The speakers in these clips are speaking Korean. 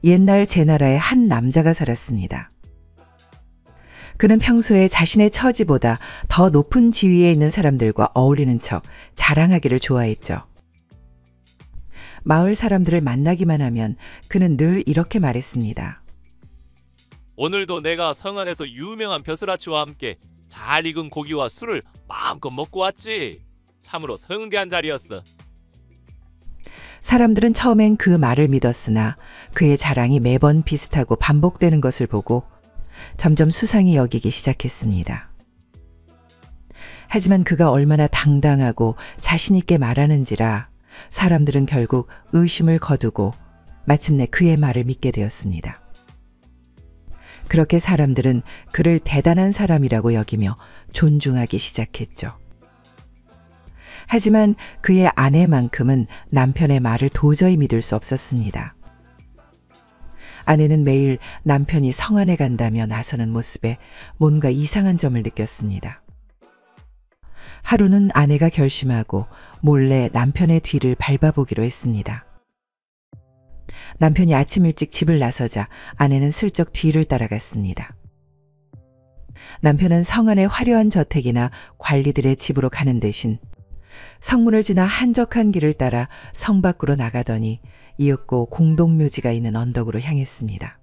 옛날 제나라에 한 남자가 살았습니다. 그는 평소에 자신의 처지보다 더 높은 지위에 있는 사람들과 어울리는 척 자랑하기를 좋아했죠. 마을 사람들을 만나기만 하면 그는 늘 이렇게 말했습니다. 오늘도 내가 성 안에서 유명한 벼슬아치와 함께 잘 익은 고기와 술을 마음껏 먹고 왔지. 참으로 성대한 자리였어. 사람들은 처음엔 그 말을 믿었으나 그의 자랑이 매번 비슷하고 반복되는 것을 보고 점점 수상히 여기기 시작했습니다. 하지만 그가 얼마나 당당하고 자신 있게 말하는지라 사람들은 결국 의심을 거두고 마침내 그의 말을 믿게 되었습니다. 그렇게 사람들은 그를 대단한 사람이라고 여기며 존중하기 시작했죠. 하지만 그의 아내만큼은 남편의 말을 도저히 믿을 수 없었습니다. 아내는 매일 남편이 성안에 간다며 나서는 모습에 뭔가 이상한 점을 느꼈습니다. 하루는 아내가 결심하고 몰래 남편의 뒤를 밟아보기로 했습니다. 남편이 아침 일찍 집을 나서자 아내는 슬쩍 뒤를 따라갔습니다. 남편은 성안의 화려한 저택이나 관리들의 집으로 가는 대신 성문을 지나 한적한 길을 따라 성 밖으로 나가더니 이윽고 공동묘지가 있는 언덕으로 향했습니다.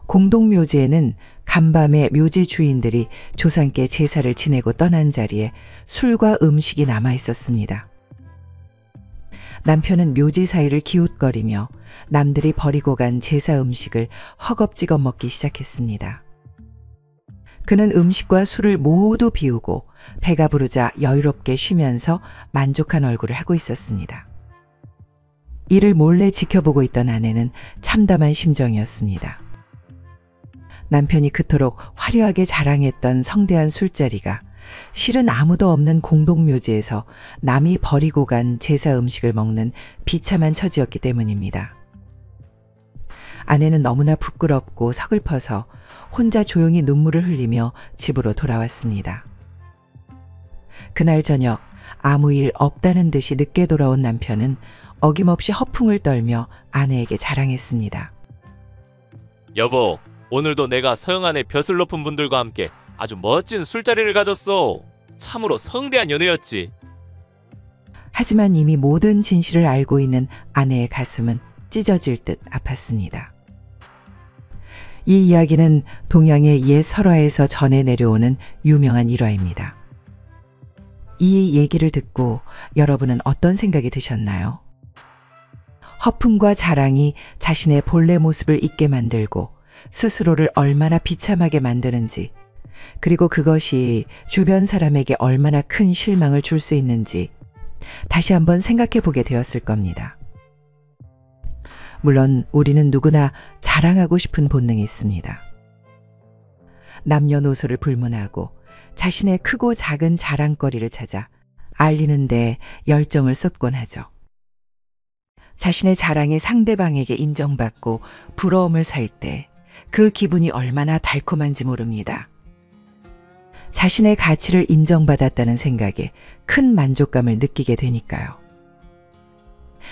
공동묘지에는 간밤에 묘지 주인들이 조상께 제사를 지내고 떠난 자리에 술과 음식이 남아 있었습니다. 남편은 묘지 사이를 기웃거리며 남들이 버리고 간 제사 음식을 허겁지겁 먹기 시작했습니다. 그는 음식과 술을 모두 비우고 배가 부르자 여유롭게 쉬면서 만족한 얼굴을 하고 있었습니다. 이를 몰래 지켜보고 있던 아내는 참담한 심정이었습니다. 남편이 그토록 화려하게 자랑했던 성대한 술자리가 실은 아무도 없는 공동묘지에서 남이 버리고 간 제사 음식을 먹는 비참한 처지였기 때문입니다. 아내는 너무나 부끄럽고 서글퍼서 혼자 조용히 눈물을 흘리며 집으로 돌아왔습니다. 그날 저녁 아무 일 없다는 듯이 늦게 돌아온 남편은 어김없이 허풍을 떨며 아내에게 자랑했습니다. 여보, 오늘도 내가 성 안의 벼슬 높은 분들과 함께 아주 멋진 술자리를 가졌어. 참으로 성대한 연회였지. 하지만 이미 모든 진실을 알고 있는 아내의 가슴은 찢어질 듯 아팠습니다. 이 이야기는 동양의 옛 설화에서 전해 내려오는 유명한 일화입니다. 이 얘기를 듣고 여러분은 어떤 생각이 드셨나요? 허풍과 자랑이 자신의 본래 모습을 잊게 만들고 스스로를 얼마나 비참하게 만드는지, 그리고 그것이 주변 사람에게 얼마나 큰 실망을 줄 수 있는지 다시 한번 생각해 보게 되었을 겁니다. 물론 우리는 누구나 자랑하고 싶은 본능이 있습니다. 남녀노소를 불문하고 자신의 크고 작은 자랑거리를 찾아 알리는 데 열정을 쏟곤 하죠. 자신의 자랑이 상대방에게 인정받고 부러움을 살 때 그 기분이 얼마나 달콤한지 모릅니다. 자신의 가치를 인정받았다는 생각에 큰 만족감을 느끼게 되니까요.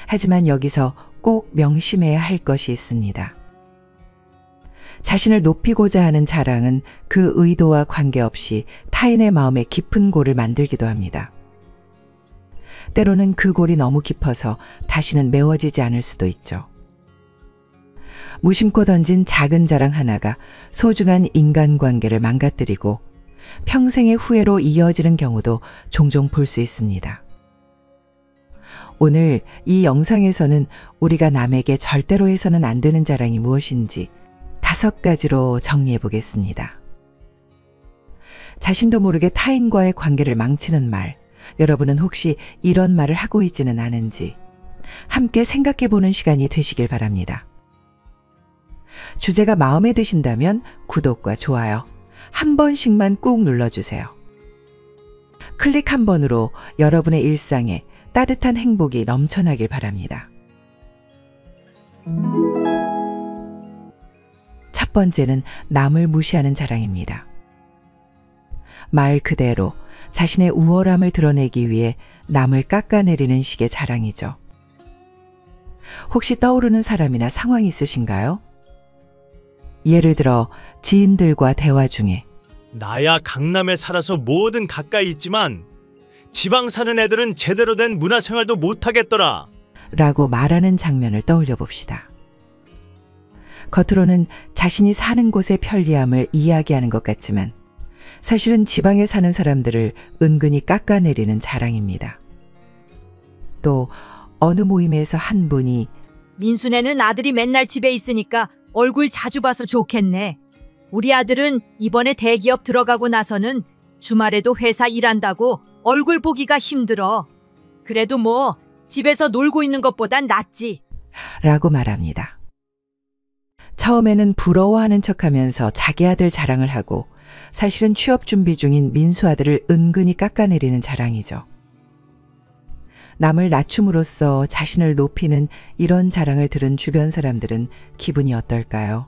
하지만 여기서 꼭 명심해야 할 것이 있습니다. 자신을 높이고자 하는 자랑은 그 의도와 관계없이 타인의 마음에 깊은 골을 만들기도 합니다. 때로는 그 골이 너무 깊어서 다시는 메워지지 않을 수도 있죠. 무심코 던진 작은 자랑 하나가 소중한 인간관계를 망가뜨리고 평생의 후회로 이어지는 경우도 종종 볼 수 있습니다. 오늘 이 영상에서는 우리가 남에게 절대로 해서는 안 되는 자랑이 무엇인지 5가지로 정리해 보겠습니다. 자신도 모르게 타인과의 관계를 망치는 말, 여러분은 혹시 이런 말을 하고 있지는 않은지 함께 생각해 보는 시간이 되시길 바랍니다. 주제가 마음에 드신다면 구독과 좋아요 한 번씩만 꾹 눌러주세요. 클릭 한 번으로 여러분의 일상에 따뜻한 행복이 넘쳐나길 바랍니다. 첫 번째는 남을 무시하는 자랑입니다. 말 그대로 자신의 우월함을 드러내기 위해 남을 깎아내리는 식의 자랑이죠. 혹시 떠오르는 사람이나 상황이 있으신가요? 예를 들어 지인들과 대화 중에 나야 강남에 살아서 뭐든 가까이 있지만 지방 사는 애들은 제대로 된 문화생활도 못하겠더라. 라고 말하는 장면을 떠올려 봅시다. 겉으로는 자신이 사는 곳의 편리함을 이야기하는 것 같지만 사실은 지방에 사는 사람들을 은근히 깎아내리는 자랑입니다. 또 어느 모임에서 한 분이 민수네는 아들이 맨날 집에 있으니까 얼굴 자주 봐서 좋겠네. 우리 아들은 이번에 대기업 들어가고 나서는 주말에도 회사 일한다고 얼굴 보기가 힘들어. 그래도 뭐 집에서 놀고 있는 것보단 낫지. 라고 말합니다. 처음에는 부러워하는 척하면서 자기 아들 자랑을 하고 사실은 취업 준비 중인 민수 아들을 은근히 깎아내리는 자랑이죠. 남을 낮춤으로써 자신을 높이는 이런 자랑을 들은 주변 사람들은 기분이 어떨까요?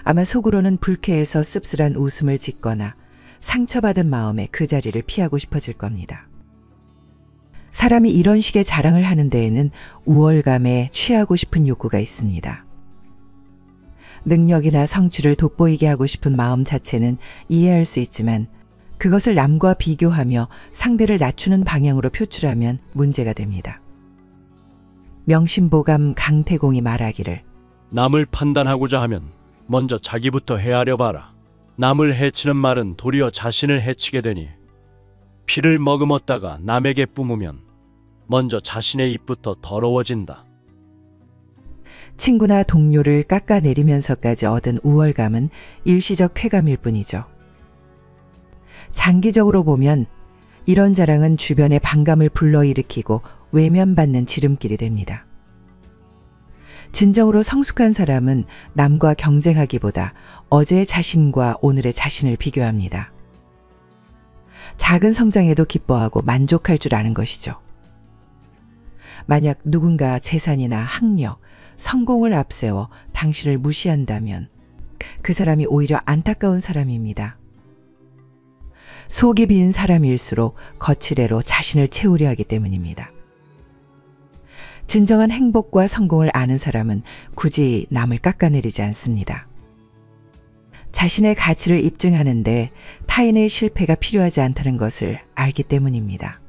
아마 속으로는 불쾌해서 씁쓸한 웃음을 짓거나 상처받은 마음에 그 자리를 피하고 싶어질 겁니다. 사람이 이런 식의 자랑을 하는 데에는 우월감에 취하고 싶은 욕구가 있습니다. 능력이나 성취를 돋보이게 하고 싶은 마음 자체는 이해할 수 있지만 그것을 남과 비교하며 상대를 낮추는 방향으로 표출하면 문제가 됩니다. 명심보감 강태공이 말하기를 남을 판단하고자 하면 먼저 자기부터 헤아려 봐라. 남을 해치는 말은 도리어 자신을 해치게 되니 피를 머금었다가 남에게 뿜으면 먼저 자신의 입부터 더러워진다. 친구나 동료를 깎아내리면서까지 얻은 우월감은 일시적 쾌감일 뿐이죠. 장기적으로 보면 이런 자랑은 주변의 반감을 불러일으키고 외면받는 지름길이 됩니다. 진정으로 성숙한 사람은 남과 경쟁하기보다 어제의 자신과 오늘의 자신을 비교합니다. 작은 성장에도 기뻐하고 만족할 줄 아는 것이죠. 만약 누군가 재산이나 학력, 성공을 앞세워 당신을 무시한다면 그 사람이 오히려 안타까운 사람입니다. 속이 빈 사람일수록 거칠애로 자신을 채우려 하기 때문입니다. 진정한 행복과 성공을 아는 사람은 굳이 남을 깎아내리지 않습니다. 자신의 가치를 입증하는데 타인의 실패가 필요하지 않다는 것을 알기 때문입니다.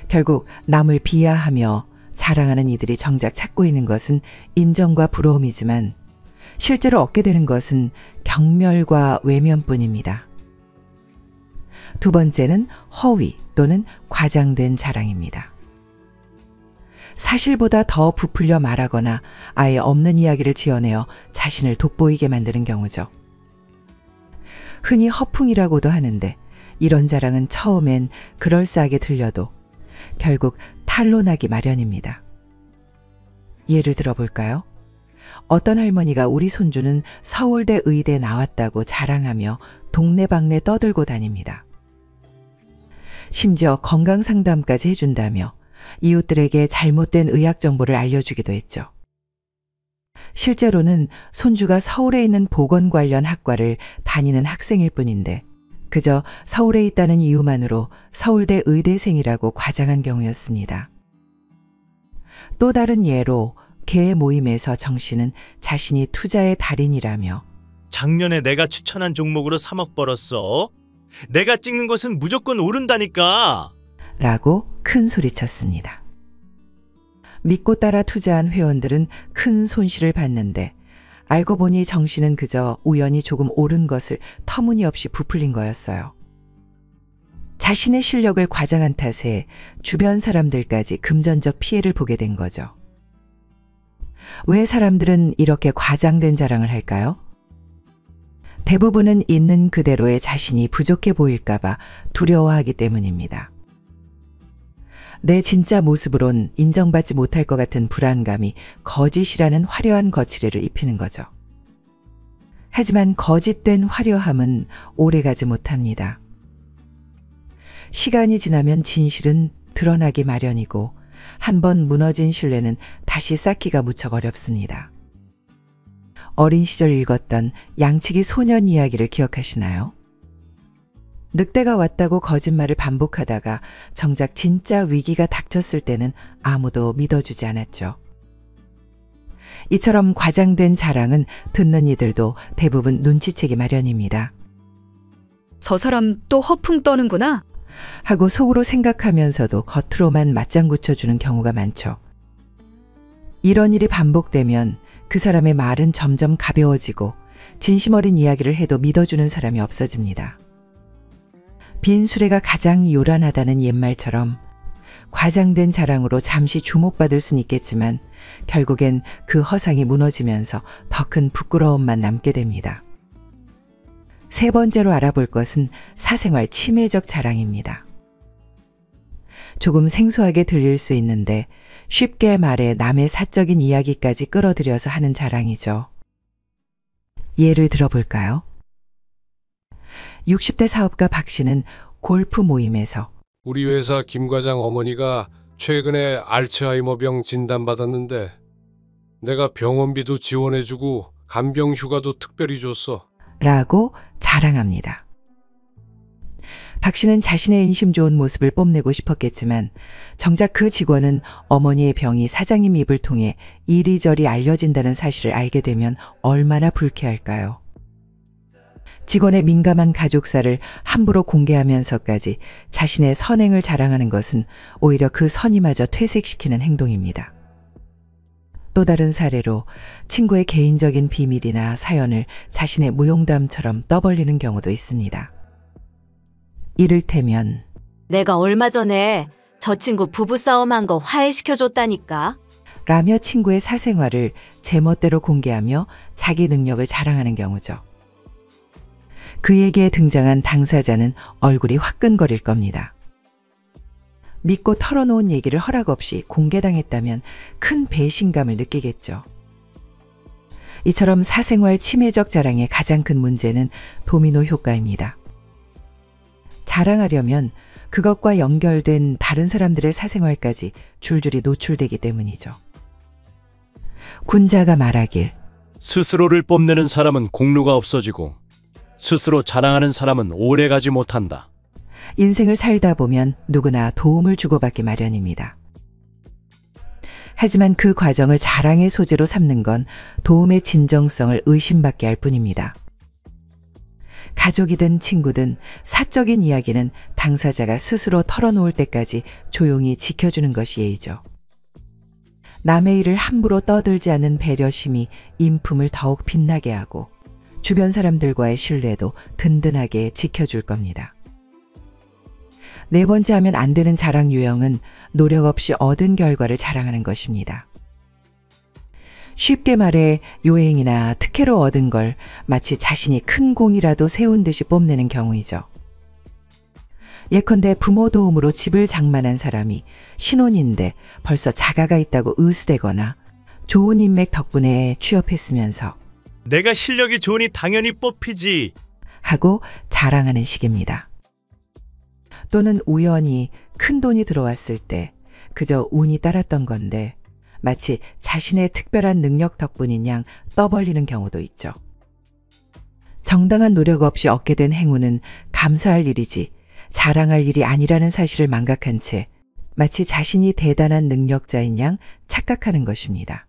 결국 남을 비하하며 자랑하는 이들이 정작 찾고 있는 것은 인정과 부러움이지만 실제로 얻게 되는 것은 경멸과 외면뿐입니다. 두 번째는 허위 또는 과장된 자랑입니다. 사실보다 더 부풀려 말하거나 아예 없는 이야기를 지어내어 자신을 돋보이게 만드는 경우죠. 흔히 허풍이라고도 하는데 이런 자랑은 처음엔 그럴싸하게 들려도 결국 탄로나기 마련입니다. 예를 들어볼까요? 어떤 할머니가 우리 손주는 서울대 의대 나왔다고 자랑하며 동네방네 떠들고 다닙니다. 심지어 건강상담까지 해준다며 이웃들에게 잘못된 의학 정보를 알려주기도 했죠. 실제로는 손주가 서울에 있는 보건 관련 학과를 다니는 학생일 뿐인데 그저 서울에 있다는 이유만으로 서울대 의대생이라고 과장한 경우였습니다. 또 다른 예로 개 모임에서 정 씨는 자신이 투자의 달인이라며 작년에 내가 추천한 종목으로 3억 벌었어. 내가 찍는 것은 무조건 오른다니까. 라고 큰 소리쳤습니다. 믿고 따라 투자한 회원들은 큰 손실을 봤는데 알고 보니 정 씨는 그저 우연히 조금 오른 것을 터무니없이 부풀린 거였어요. 자신의 실력을 과장한 탓에 주변 사람들까지 금전적 피해를 보게 된 거죠. 왜 사람들은 이렇게 과장된 자랑을 할까요? 대부분은 있는 그대로의 자신이 부족해 보일까봐 두려워하기 때문입니다. 내 진짜 모습으론 인정받지 못할 것 같은 불안감이 거짓이라는 화려한 거칠애를 입히는 거죠. 하지만 거짓된 화려함은 오래가지 못합니다. 시간이 지나면 진실은 드러나기 마련이고 한번 무너진 신뢰는 다시 쌓기가 무척 어렵습니다. 어린 시절 읽었던 양치기 소년 이야기를 기억하시나요? 늑대가 왔다고 거짓말을 반복하다가 정작 진짜 위기가 닥쳤을 때는 아무도 믿어주지 않았죠. 이처럼 과장된 자랑은 듣는 이들도 대부분 눈치채기 마련입니다. 저 사람 또 허풍 떠는구나. 하고 속으로 생각하면서도 겉으로만 맞장구 쳐주는 경우가 많죠. 이런 일이 반복되면 그 사람의 말은 점점 가벼워지고 진심 어린 이야기를 해도 믿어주는 사람이 없어집니다. 빈 수레가 가장 요란하다는 옛말처럼 과장된 자랑으로 잠시 주목받을 수는 있겠지만 결국엔 그 허상이 무너지면서 더 큰 부끄러움만 남게 됩니다. 세 번째로 알아볼 것은 사생활 침해적 자랑입니다. 조금 생소하게 들릴 수 있는데 쉽게 말해 남의 사적인 이야기까지 끌어들여서 하는 자랑이죠. 예를 들어볼까요? 60대 사업가 박 씨는 골프 모임에서 우리 회사 김 과장 어머니가 최근에 알츠하이머병 진단받았는데 내가 병원비도 지원해주고 간병 휴가도 특별히 줬어. 라고 자랑합니다. 박 씨는 자신의 인심 좋은 모습을 뽐내고 싶었겠지만 정작 그 직원은 어머니의 병이 사장님 입을 통해 이리저리 알려진다는 사실을 알게 되면 얼마나 불쾌할까요? 직원의 민감한 가족사를 함부로 공개하면서까지 자신의 선행을 자랑하는 것은 오히려 그 선의마저 퇴색시키는 행동입니다. 또 다른 사례로 친구의 개인적인 비밀이나 사연을 자신의 무용담처럼 떠벌리는 경우도 있습니다. 이를테면 내가 얼마 전에 저 친구 부부싸움한 거 화해시켜줬다니까. 라며 친구의 사생활을 제멋대로 공개하며 자기 능력을 자랑하는 경우죠. 그에게 등장한 당사자는 얼굴이 화끈거릴 겁니다. 믿고 털어놓은 얘기를 허락 없이 공개당했다면 큰 배신감을 느끼겠죠. 이처럼 사생활 침해적 자랑의 가장 큰 문제는 도미노 효과입니다. 자랑하려면 그것과 연결된 다른 사람들의 사생활까지 줄줄이 노출되기 때문이죠. 군자가 말하길 스스로를 뽐내는 사람은 공로가 없어지고 스스로 자랑하는 사람은 오래가지 못한다. 인생을 살다 보면 누구나 도움을 주고받기 마련입니다. 하지만 그 과정을 자랑의 소재로 삼는 건 도움의 진정성을 의심받게 할 뿐입니다. 가족이든 친구든 사적인 이야기는 당사자가 스스로 털어놓을 때까지 조용히 지켜주는 것이 예의죠. 남의 일을 함부로 떠들지 않는 배려심이 인품을 더욱 빛나게 하고 주변 사람들과의 신뢰도 든든하게 지켜줄 겁니다. 네 번째 하면 안 되는 자랑 유형은 노력 없이 얻은 결과를 자랑하는 것입니다. 쉽게 말해 요행이나 특혜로 얻은 걸 마치 자신이 큰 공이라도 세운 듯이 뽐내는 경우이죠. 예컨대 부모 도움으로 집을 장만한 사람이 신혼인데 벌써 자가가 있다고 으스대거나 좋은 인맥 덕분에 취업했으면서 내가 실력이 좋으니 당연히 뽑히지 하고 자랑하는 식입니다. 또는 우연히 큰 돈이 들어왔을 때 그저 운이 따랐던 건데 마치 자신의 특별한 능력 덕분인 양 떠벌리는 경우도 있죠. 정당한 노력 없이 얻게 된 행운은 감사할 일이지 자랑할 일이 아니라는 사실을 망각한 채 마치 자신이 대단한 능력자인 양 착각하는 것입니다.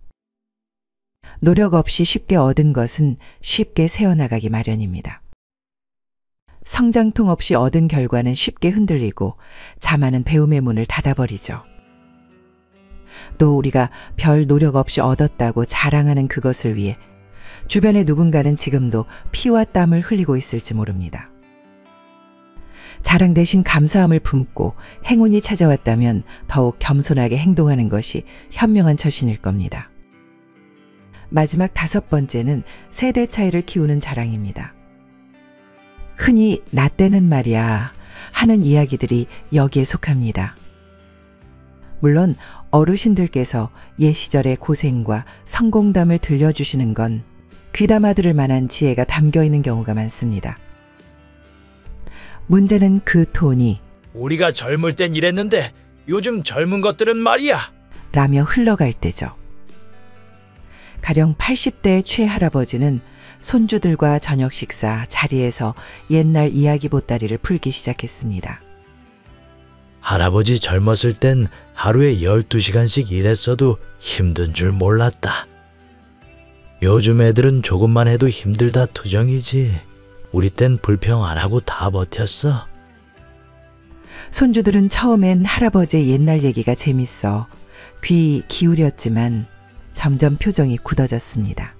노력 없이 쉽게 얻은 것은 쉽게 새어나가기 마련입니다. 성장통 없이 얻은 결과는 쉽게 흔들리고 자만은 배움의 문을 닫아버리죠. 또 우리가 별 노력 없이 얻었다고 자랑하는 그것을 위해 주변의 누군가는 지금도 피와 땀을 흘리고 있을지 모릅니다. 자랑 대신 감사함을 품고 행운이 찾아왔다면 더욱 겸손하게 행동하는 것이 현명한 처신일 겁니다. 마지막 다섯 번째는 세대 차이를 키우는 자랑입니다. 흔히 나 때는 말이야 하는 이야기들이 여기에 속합니다. 물론 어르신들께서 옛 시절의 고생과 성공담을 들려주시는 건 귀담아 들을 만한 지혜가 담겨 있는 경우가 많습니다. 문제는 그 톤이 우리가 젊을 땐 이랬는데 요즘 젊은 것들은 말이야 라며 흘러갈 때죠. 가령 80대의 최할아버지는 손주들과 저녁 식사 자리에서 옛날 이야기 보따리를 풀기 시작했습니다. 할아버지 젊었을 땐 하루에 12시간씩 일했어도 힘든 줄 몰랐다. 요즘 애들은 조금만 해도 힘들다 투정이지. 우리 땐 불평 안 하고 다 버텼어. 손주들은 처음엔 할아버지의 옛날 얘기가 재밌어 귀 기울였지만 점점 표정이 굳어졌습니다.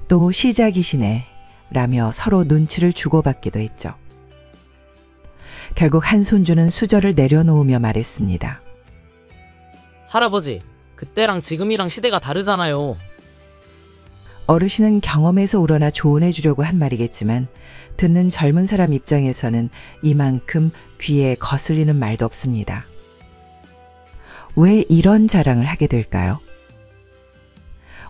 또 시작이시네 라며 서로 눈치를 주고받기도 했죠. 결국 한 손주는 수저를 내려놓으며 말했습니다. 할아버지, 그때랑 지금이랑 시대가 다르잖아요. 어르신은 경험에서 우러나 조언해 주려고 한 말이겠지만 듣는 젊은 사람 입장에서는 이만큼 귀에 거슬리는 말도 없습니다. 왜 이런 자랑을 하게 될까요?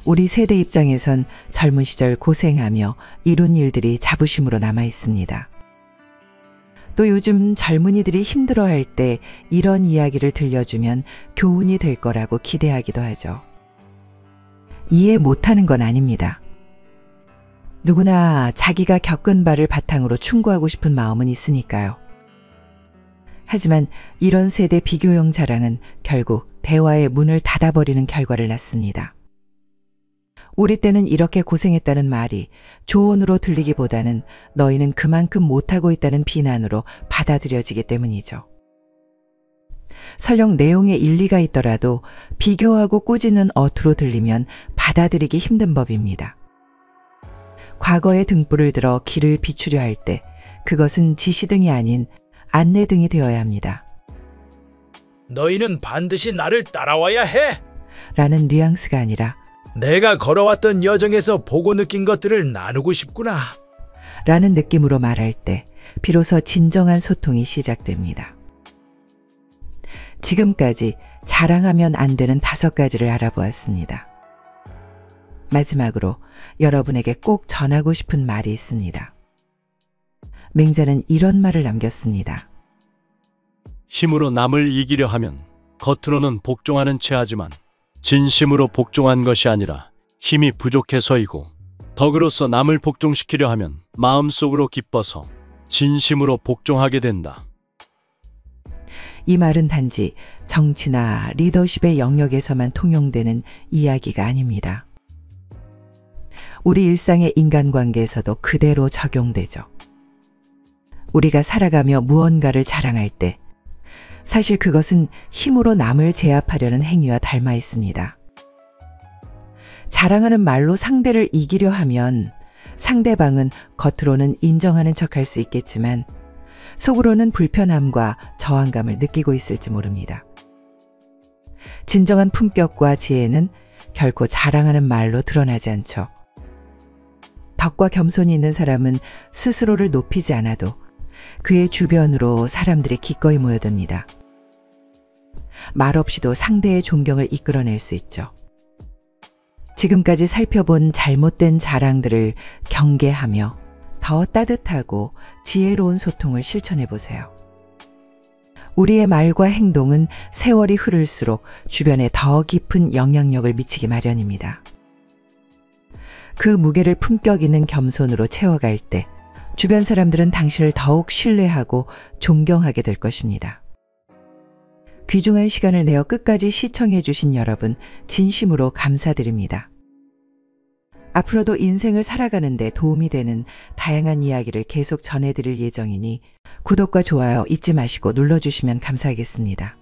우리 세대 입장에선 젊은 시절 고생하며 이룬 일들이 자부심으로 남아 있습니다. 또 요즘 젊은이들이 힘들어할 때 이런 이야기를 들려주면 교훈이 될 거라고 기대하기도 하죠. 이해 못하는 건 아닙니다. 누구나 자기가 겪은 바를 바탕으로 충고하고 싶은 마음은 있으니까요. 하지만 이런 세대 비교형 자랑은 결국 대화의 문을 닫아버리는 결과를 낳습니다. 우리 때는 이렇게 고생했다는 말이 조언으로 들리기보다는 너희는 그만큼 못하고 있다는 비난으로 받아들여지기 때문이죠. 설령 내용에 일리가 있더라도 비교하고 꾸짖는 어투로 들리면 받아들이기 힘든 법입니다. 과거의 등불을 들어 길을 비추려 할 때 그것은 지시등이 아닌 안내등이 되어야 합니다. 너희는 반드시 나를 따라와야 해. 라는 뉘앙스가 아니라 내가 걸어왔던 여정에서 보고 느낀 것들을 나누고 싶구나. 라는 느낌으로 말할 때 비로소 진정한 소통이 시작됩니다. 지금까지 자랑하면 안 되는 5가지를 알아보았습니다. 마지막으로 여러분에게 꼭 전하고 싶은 말이 있습니다. 맹자는 이런 말을 남겼습니다. 힘으로 남을 이기려 하면 겉으로는 복종하는 체 하지만 진심으로 복종한 것이 아니라 힘이 부족해서이고 덕으로서 남을 복종시키려 하면 마음속으로 기뻐서 진심으로 복종하게 된다. 이 말은 단지 정치나 리더십의 영역에서만 통용되는 이야기가 아닙니다. 우리 일상의 인간관계에서도 그대로 적용되죠. 우리가 살아가며 무언가를 자랑할 때 사실 그것은 힘으로 남을 제압하려는 행위와 닮아 있습니다. 자랑하는 말로 상대를 이기려 하면 상대방은 겉으로는 인정하는 척할 수 있겠지만 속으로는 불편함과 저항감을 느끼고 있을지 모릅니다. 진정한 품격과 지혜는 결코 자랑하는 말로 드러나지 않죠. 덕과 겸손이 있는 사람은 스스로를 높이지 않아도 그의 주변으로 사람들이 기꺼이 모여듭니다. 말없이도 상대의 존경을 이끌어낼 수 있죠. 지금까지 살펴본 잘못된 자랑들을 경계하며 더 따뜻하고 지혜로운 소통을 실천해 보세요. 우리의 말과 행동은 세월이 흐를수록 주변에 더 깊은 영향력을 미치기 마련입니다. 그 무게를 품격 있는 겸손으로 채워갈 때 주변 사람들은 당신을 더욱 신뢰하고 존경하게 될 것입니다. 귀중한 시간을 내어 끝까지 시청해 주신 여러분 진심으로 감사드립니다. 앞으로도 인생을 살아가는 데 도움이 되는 다양한 이야기를 계속 전해드릴 예정이니 구독과 좋아요 잊지 마시고 눌러주시면 감사하겠습니다.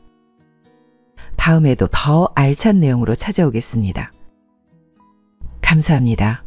다음에도 더 알찬 내용으로 찾아오겠습니다. 감사합니다.